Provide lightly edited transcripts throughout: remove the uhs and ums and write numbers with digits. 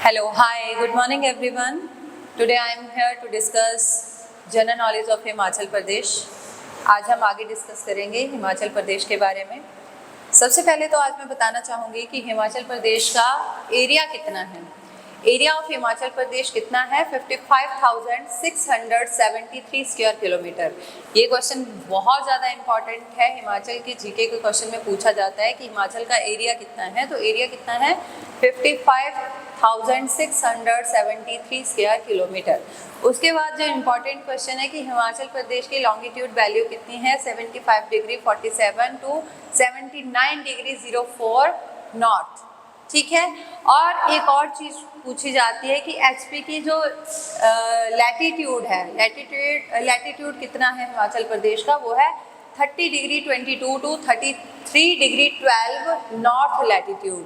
Hello, hi, good morning everyone. Today I am here to discuss general knowledge of Himachal Pradesh. आज हम आगे discuss करेंगे हिमाचल प्रदेश के बारे में. सबसे पहले तो आज मैं बताना चाहूँगी कि हिमाचल प्रदेश का एरिया कितना है. एरिया ऑफ हिमाचल प्रदेश कितना है? 55,673 स्क्वायर किलोमीटर. ये क्वेश्चन बहुत ज़्यादा इम्पॉर्टेंट है. हिमाचल के जीके के क्वेश्चन में पूछा जाता है कि हिमाचल का एरिया कितना है. तो एरिया कितना है? 55,673 स्क्वायर किलोमीटर. उसके बाद जो इम्पॉर्टेंट क्वेश्चन है कि हिमाचल प्रदेश की लॉन्गिट्यूड वैल्यू कितनी है? 75 डिग्री 47 टू 79 डिग्री 04 नॉर्थ. ठीक है. और एक और चीज़ पूछी जाती है कि एचपी की जो लैटिट्यूड है, लैटिट्यूड कितना है हिमाचल प्रदेश का? वो है 30 degree 22 to 33 degree 12 north latitude.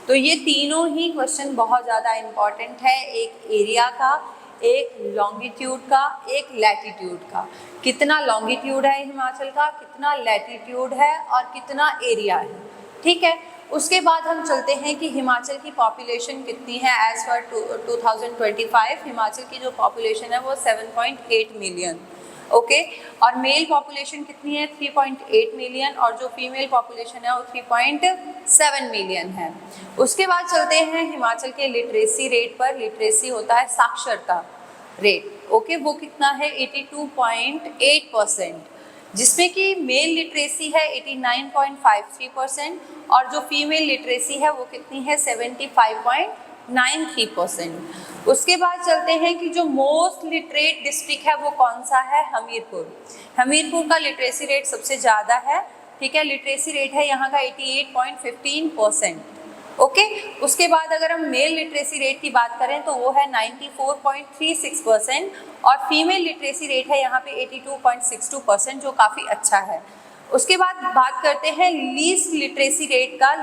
तो ये तीनों ही क्वेश्चन बहुत ज़्यादा इम्पॉर्टेंट है. एक एरिया का, एक लॉन्गिट्यूड का, एक लैटिट्यूड का. कितना लॉन्गिट्यूड है हिमाचल का, कितना लैटिट्यूड है और कितना एरिया है. ठीक है. उसके बाद हम चलते हैं कि हिमाचल की पॉपुलेशन कितनी है. एज पर 2025 हिमाचल की जो पॉपुलेशन है वो 7.8 मिलियन. ओके. और मेल पॉपुलेशन कितनी है? 3.8 मिलियन. और जो फीमेल पॉपुलेशन है वो 3.7 मिलियन है. उसके बाद चलते हैं हिमाचल के लिटरेसी रेट पर. लिटरेसी होता है साक्षरता रेट. ओके. वो कितना है? 82.8%, जिसमें कि मेल लिटरेसी है 89.53% और जो फीमेल लिटरेसी है वो कितनी है? 75.93%. उसके बाद चलते हैं कि जो मोस्ट लिटरेट डिस्ट्रिक्ट है वो कौन सा है? हमीरपुर. हमीरपुर का लिटरेसी रेट सबसे ज़्यादा है. ठीक है. लिटरेसी रेट है यहाँ का 88.15%. ओके. उसके बाद अगर हम मेल लिटरेसी रेट की बात करें तो वो है 94.36% और फीमेल लिटरेसी रेट है यहाँ पे 82.62%, जो काफ़ी अच्छा है. उसके बाद बात करते हैं लीस्ट लिटरेसी रेट का.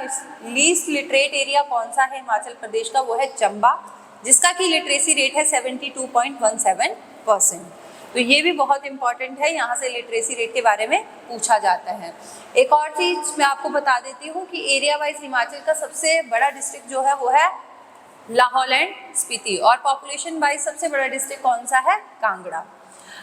लीस्ट लिटरेट एरिया कौन सा है हिमाचल प्रदेश का? वो है चंबा, जिसका की लिटरेसी रेट है 72.17%. तो ये भी बहुत इंपॉर्टेंट है. यहाँ से लिटरेसी रेट के बारे में पूछा जाता है. एक और चीज़ मैं आपको बता देती हूँ कि एरिया वाइज हिमाचल का सबसे बड़ा डिस्ट्रिक्ट जो है वो है लाहौल एंड स्पीति. और पॉपुलेशन वाइज सबसे बड़ा डिस्ट्रिक्ट कौन सा है? कांगड़ा.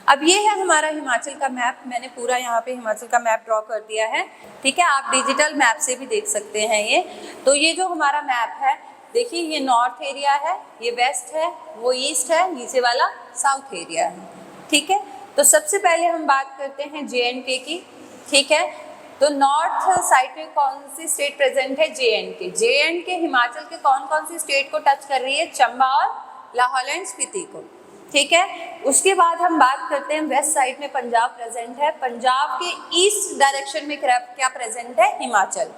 अब ये है हमारा हिमाचल का मैप. मैंने पूरा यहाँ पे हिमाचल का मैप ड्रॉ कर दिया है. ठीक है. आप डिजिटल मैप से भी देख सकते हैं ये. तो ये जो हमारा मैप है, देखिए ये नॉर्थ एरिया है, ये वेस्ट है, वो ईस्ट है, नीचे वाला साउथ एरिया है. ठीक है. तो सबसे पहले हम बात करते हैं JNK की. ठीक है. तो नॉर्थ साइड में कौन सी स्टेट प्रेजेंट है? JNK. JNK हिमाचल के कौन कौन सी स्टेट को टच कर रही है? चंबा और लाहौल एंड स्पीति को. ठीक है. उसके बाद हम बात करते हैं वेस्ट साइड में पंजाब प्रेजेंट है. पंजाब के ईस्ट डायरेक्शन में क्या प्रेजेंट है? हिमाचल.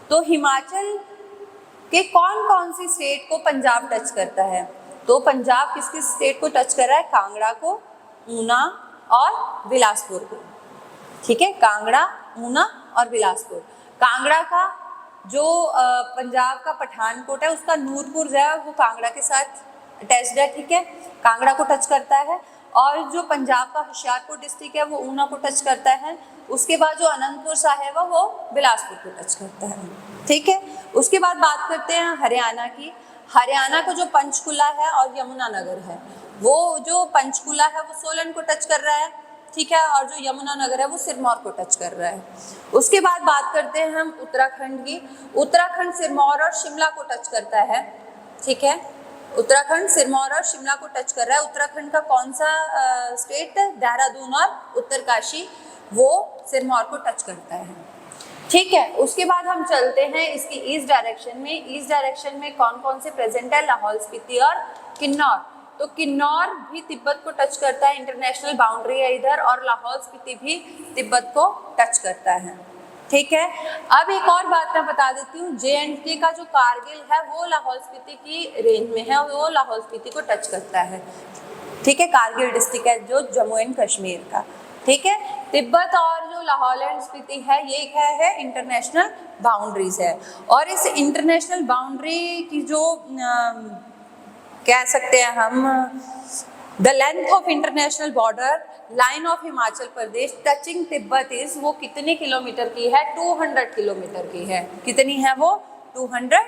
तो हिमाचल के कौन कौन सी स्टेट को पंजाब टच करता है? तो पंजाब किस किस स्टेट को टच कर रहा है? कांगड़ा को, ऊना और बिलासपुर को. ठीक है. कांगड़ा, ऊना और बिलासपुर. कांगड़ा का जो पंजाब का पठानकोट है उसका नूरपुर जो है वो कांगड़ा के साथ अटैच्ड है. ठीक है. कांगड़ा को टच करता है. और जो पंजाब का होशियारपुर डिस्ट्रिक्ट है वो ऊना को टच करता है. उसके बाद जो अनंतपुर साहिब है वो बिलासपुर को टच करता है. ठीक है. उसके बाद बात करते हैं हरियाणा की. हरियाणा को जो पंचकुला है और यमुनानगर है, वो जो पंचकुला है वो सोलन को टच कर रहा है. ठीक है. और जो यमुनानगर है वो सिरमौर को टच कर रहा है. उसके बाद बात करते हैं हम उत्तराखंड की. उत्तराखंड सिरमौर और शिमला को टच करता है. ठीक है. उत्तराखंड सिरमौर और शिमला को टच कर रहा है. उत्तराखंड का कौन सा स्टेट? देहरादून और उत्तरकाशी, वो सिरमौर को टच करता है. ठीक है. उसके बाद हम चलते हैं इसकी ईस्ट डायरेक्शन में. ईस्ट डायरेक्शन में कौन कौन से प्रेजेंट है? लाहौल स्पीति और किन्नौर. तो किन्नौर भी तिब्बत को टच करता है, इंटरनेशनल बाउंड्री है इधर. और लाहौल स्पीति भी तिब्बत को टच करता है. ठीक है. अब एक और बात मैं बता देती हूँ. JNK का जो कारगिल है वो लाहौल स्पीति की रेंज में है, वो लाहौल स्पीति को टच करता है. ठीक है. कारगिल डिस्ट्रिक्ट है जो जम्मू एंड कश्मीर का. ठीक है. तिब्बत और जो लाहौल एंड स्पीति है ये क्या है? इंटरनेशनल बाउंड्रीज है. और इस इंटरनेशनल बाउंड्री की जो कह सकते हैं हम the length of international border line of Himachal Pradesh touching Tibet is, वो कितने किलोमीटर की है? 200 किलोमीटर की है. कितनी है वो? 200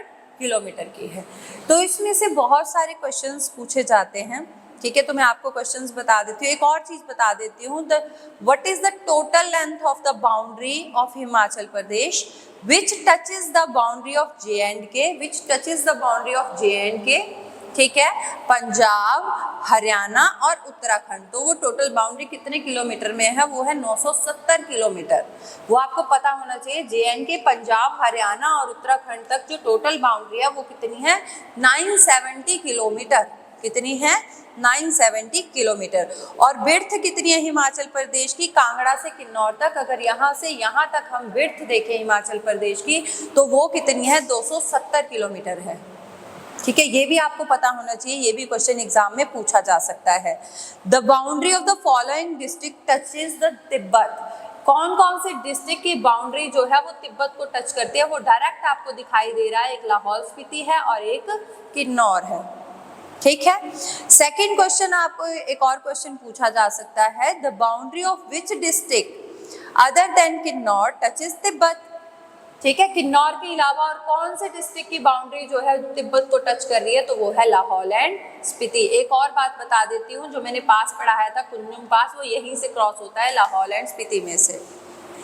किलोमीटर की है। तो इसमें से बहुत सारे क्वेश्चंस पूछे जाते हैं, ठीक है। तो मैं आपको क्वेश्चंस बता देती हूँ। एक और चीज बता देती हूँ, what is the total length of the boundary of Himachal Pradesh which touches the boundary of J&K, which touches the boundary of J&K, ठीक है, पंजाब, हरियाणा और उत्तराखंड। तो वो टोटल बाउंड्री कितने किलोमीटर में है, वो है 970 किलोमीटर। वो आपको पता होना चाहिए। J&K, पंजाब, हरियाणा और उत्तराखंड तक जो टोटल बाउंड्री है वो कितनी है, 970 किलोमीटर। कितनी है, 970 किलोमीटर। और विड्थ कितनी है हिमाचल प्रदेश की, कांगड़ा से किन्नौर तक। अगर यहाँ से यहाँ तक हम विड्थ देखें हिमाचल प्रदेश की, तो वो कितनी है, 270 किलोमीटर है, ठीक है। ये भी आपको पता होना चाहिए, ये भी क्वेश्चन एग्जाम में पूछा जा सकता है। The boundary of the following district touches the Tibet. कौन कौन से डिस्ट्रिक्ट की बाउंड्री जो है वो तिब्बत को टच करती है, वो डायरेक्ट आपको दिखाई दे रहा है। एक लाहौल स्पीति है और एक किन्नौर है, ठीक है। सेकंड क्वेश्चन आपको एक और क्वेश्चन पूछा जा सकता है, the boundary of which district other than Kinnaur touches Tibet, ठीक है। किन्नौर के अलावा और कौन से डिस्ट्रिक्ट की बाउंड्री जो है तिब्बत को टच कर रही है, तो वो है लाहौल एंड स्पीति। एक और बात बता देती हूँ, जो मैंने पास पढ़ाया था कुन्नुम पास, वो यहीं से क्रॉस होता है, लाहौल एंड स्पीति में से,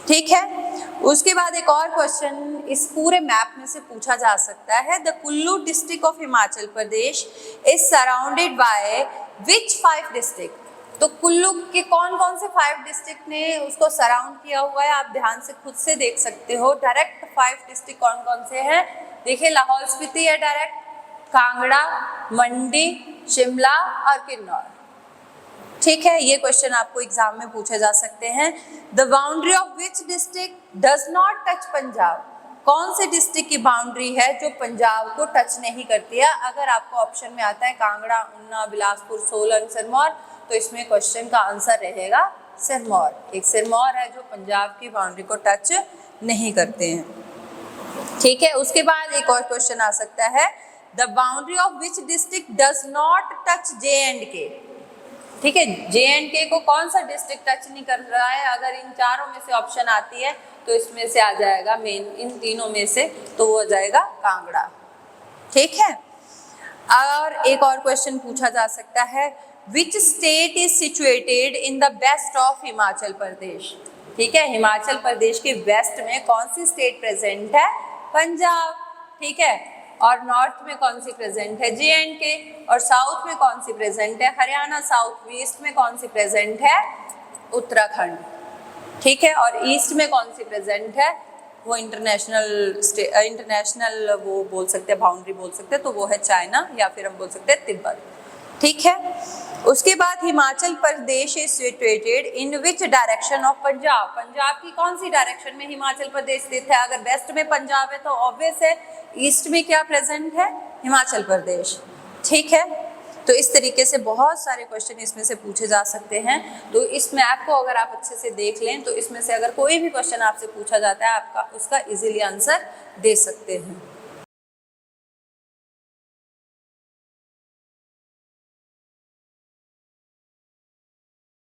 ठीक है। उसके बाद एक और क्वेश्चन इस पूरे मैप में से पूछा जा सकता है, the Kullu district of Himachal Pradesh is surrounded by which 5 district. तो कुल्लू के कौन कौन से 5 डिस्ट्रिक्ट ने उसको सराउंड किया हुआ है, आप ध्यान से खुद से देख सकते हो। डायरेक्ट 5 डिस्ट्रिक्ट कौन कौन से हैं, देखिए, लाहौल स्पीति है डायरेक्ट, कांगड़ा, मंडी, शिमला और किन्नौर, ठीक है। ये क्वेश्चन आपको एग्जाम में पूछे जा सकते हैं। The boundary of which district does not touch Punjab. कौन से डिस्ट्रिक्ट की बाउंड्री है जो पंजाब को टच नहीं करती है। अगर आपको ऑप्शन में आता है कांगड़ा, ऊना, बिलासपुर, सोलन, सिरमौर, तो इसमें क्वेश्चन का आंसर रहेगा सिरमौर। एक सिरमौर है जो पंजाब की बाउंड्री को टच नहीं करते हैं, ठीक है। उसके बाद एक और क्वेश्चन आ सकता है, the boundary of which district does not touch J&K, ठीक है। J&K को कौन सा डिस्ट्रिक्ट टच नहीं कर रहा है। अगर इन चारों में से ऑप्शन आती है तो इसमें से आ जाएगा मेन, इन तीनों में से तो वो हो जाएगा कांगड़ा, ठीक है। और एक और क्वेश्चन पूछा जा सकता है, which state is situated in the west of Himachal Pradesh, ठीक है। हिमाचल प्रदेश के वेस्ट में कौन सी स्टेट प्रेजेंट है, पंजाब, ठीक है। और नॉर्थ में कौन सी प्रेजेंट है, J&K, और साउथ में कौन सी प्रेजेंट है, हरियाणा। साउथ ईस्ट में कौन सी प्रेजेंट है, उत्तराखंड, ठीक है। और ईस्ट में कौन सी प्रेजेंट है, वो इंटरनेशनल वो बोल सकते हैं, बाउंड्री बोल सकते हैं, तो वो है चाइना, या फिर हम बोल सकते हैं तिब्बत, ठीक है। उसके बाद Himachal Pradesh is situated in which direction of Punjab. Punjab की कौन सी डायरेक्शन में हिमाचल प्रदेश स्थित है। अगर वेस्ट में पंजाब है तो ऑब्वियस है ईस्ट में क्या प्रेजेंट है, हिमाचल प्रदेश, ठीक है। तो इस तरीके से बहुत सारे क्वेश्चन इसमें से पूछे जा सकते हैं। तो इस मैप को अगर आप अच्छे से देख लें तो इसमें से अगर कोई भी क्वेश्चन आपसे पूछा जाता है, आपका उसका इजीली आंसर दे सकते हैं।